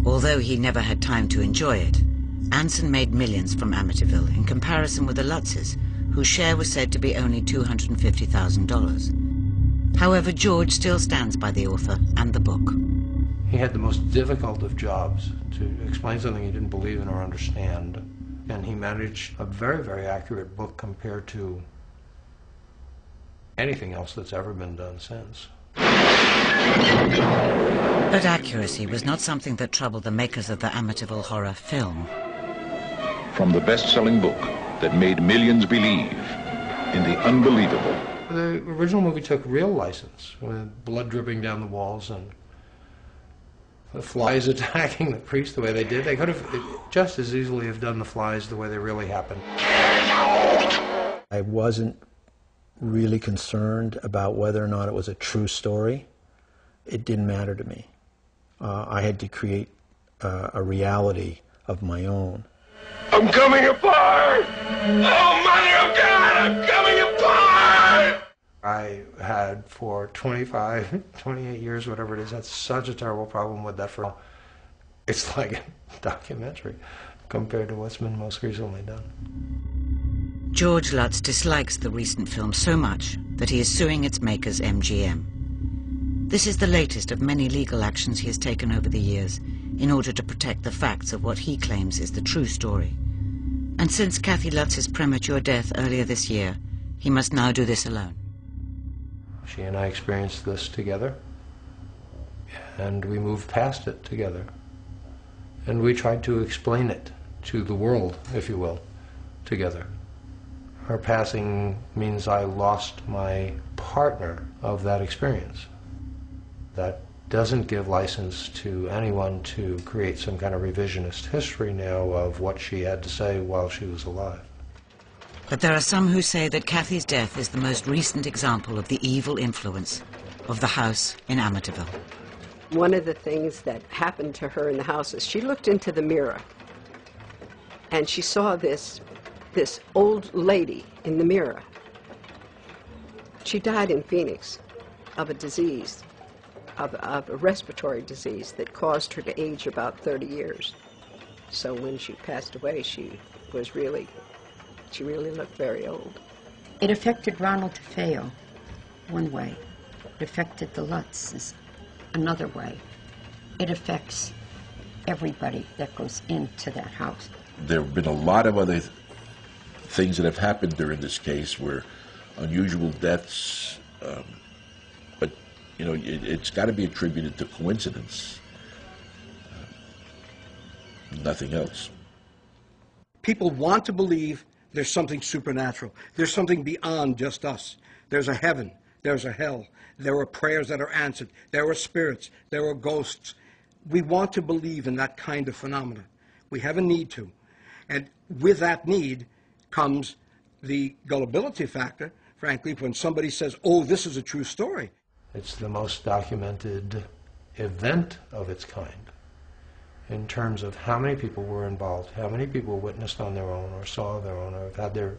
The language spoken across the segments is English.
Although he never had time to enjoy it, Anson made millions from Amityville in comparison with the Lutzes, whose share was said to be only $250,000. However, George still stands by the author and the book. He had the most difficult of jobs to explain something he didn't believe in or understand, and he managed a very, very accurate book compared to anything else that's ever been done since. But accuracy was not something that troubled the makers of the Amityville horror film. From the best-selling book that made millions believe in the unbelievable. The original movie took real license, with blood dripping down the walls and the flies attacking the priest the way they did. They could have just as easily have done the flies the way they really happened. I wasn't really concerned about whether or not it was a true story. It didn't matter to me. I had to create a reality of my own. I'm coming apart! Oh, Mother of God, I'm coming apart! I had for 25, 28 years, whatever it is, that's such a terrible problem with that film. It's like a documentary compared to what's been most recently done. George Lutz dislikes the recent film so much that he is suing its makers, MGM. This is the latest of many legal actions he has taken over the years in order to protect the facts of what he claims is the true story. And since Kathy Lutz's premature death earlier this year, he must now do this alone. She and I experienced this together, and we moved past it together. And we tried to explain it to the world, if you will, together. Her passing means I lost my partner of that experience. That doesn't give license to anyone to create some kind of revisionist history now of what she had to say while she was alive. But there are some who say that Kathy's death is the most recent example of the evil influence of the house in Amityville. One of the things that happened to her in the house is she looked into the mirror and she saw this old lady in the mirror. She died in Phoenix of a disease, of a respiratory disease that caused her to age about 30 years. So when she passed away, she really looked very old. It affected Ronald DeFeo one way. It affected the Lutzes another way. It affects everybody that goes into that house. There have been a lot of other things that have happened during this case where unusual deaths, but you know, it's got to be attributed to coincidence, nothing else. People want to believe there's something supernatural. There's something beyond just us. There's a heaven. There's a hell. There are prayers that are answered. There are spirits. There are ghosts. We want to believe in that kind of phenomena. We have a need to. And with that need comes the gullibility factor, frankly, when somebody says, oh, this is a true story. It's the most documented event of its kind in terms of how many people were involved, how many people witnessed on their own or saw their own or have had their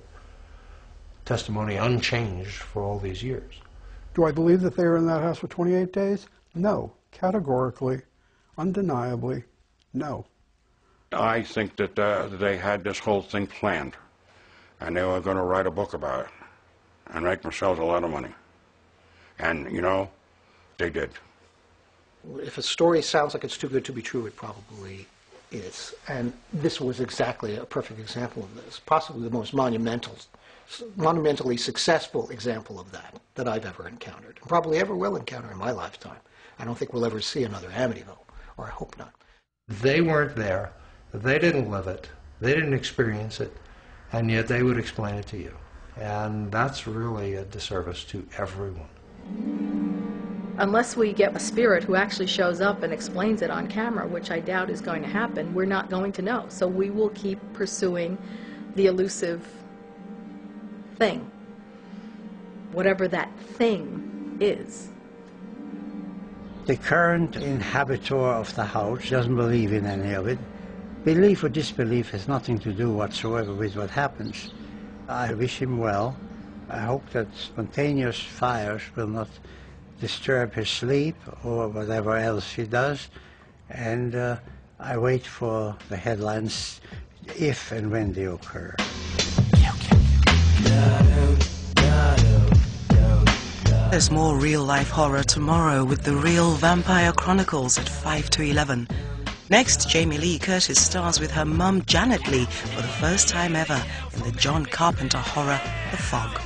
testimony unchanged for all these years. Do I believe that they were in that house for 28 days? No. Categorically, undeniably, no. I think that they had this whole thing planned, and they were going to write a book about it and make themselves a lot of money. And, you know, they did. If a story sounds like it's too good to be true, it probably is. And this was exactly a perfect example of this, possibly the most monumentally successful example of that I've ever encountered, and probably ever will encounter in my lifetime. I don't think we'll ever see another Amityville, or I hope not. They weren't there. They didn't live it. They didn't experience it. And yet they would explain it to you. And that's really a disservice to everyone. Unless we get a spirit who actually shows up and explains it on camera, which I doubt is going to happen, we're not going to know. So we will keep pursuing the elusive thing, whatever that thing is. The current inhabitor of the house doesn't believe in any of it. Belief or disbelief has nothing to do whatsoever with what happens. I wish him well. I hope that spontaneous fires will not disturb his sleep or whatever else he does. And I wait for the headlines if and when they occur. There's more real-life horror tomorrow with The Real Vampire Chronicles at 5 to 11. Next, Jamie Lee Curtis stars with her mum Janet Lee for the first time ever in the John Carpenter horror, The Fog.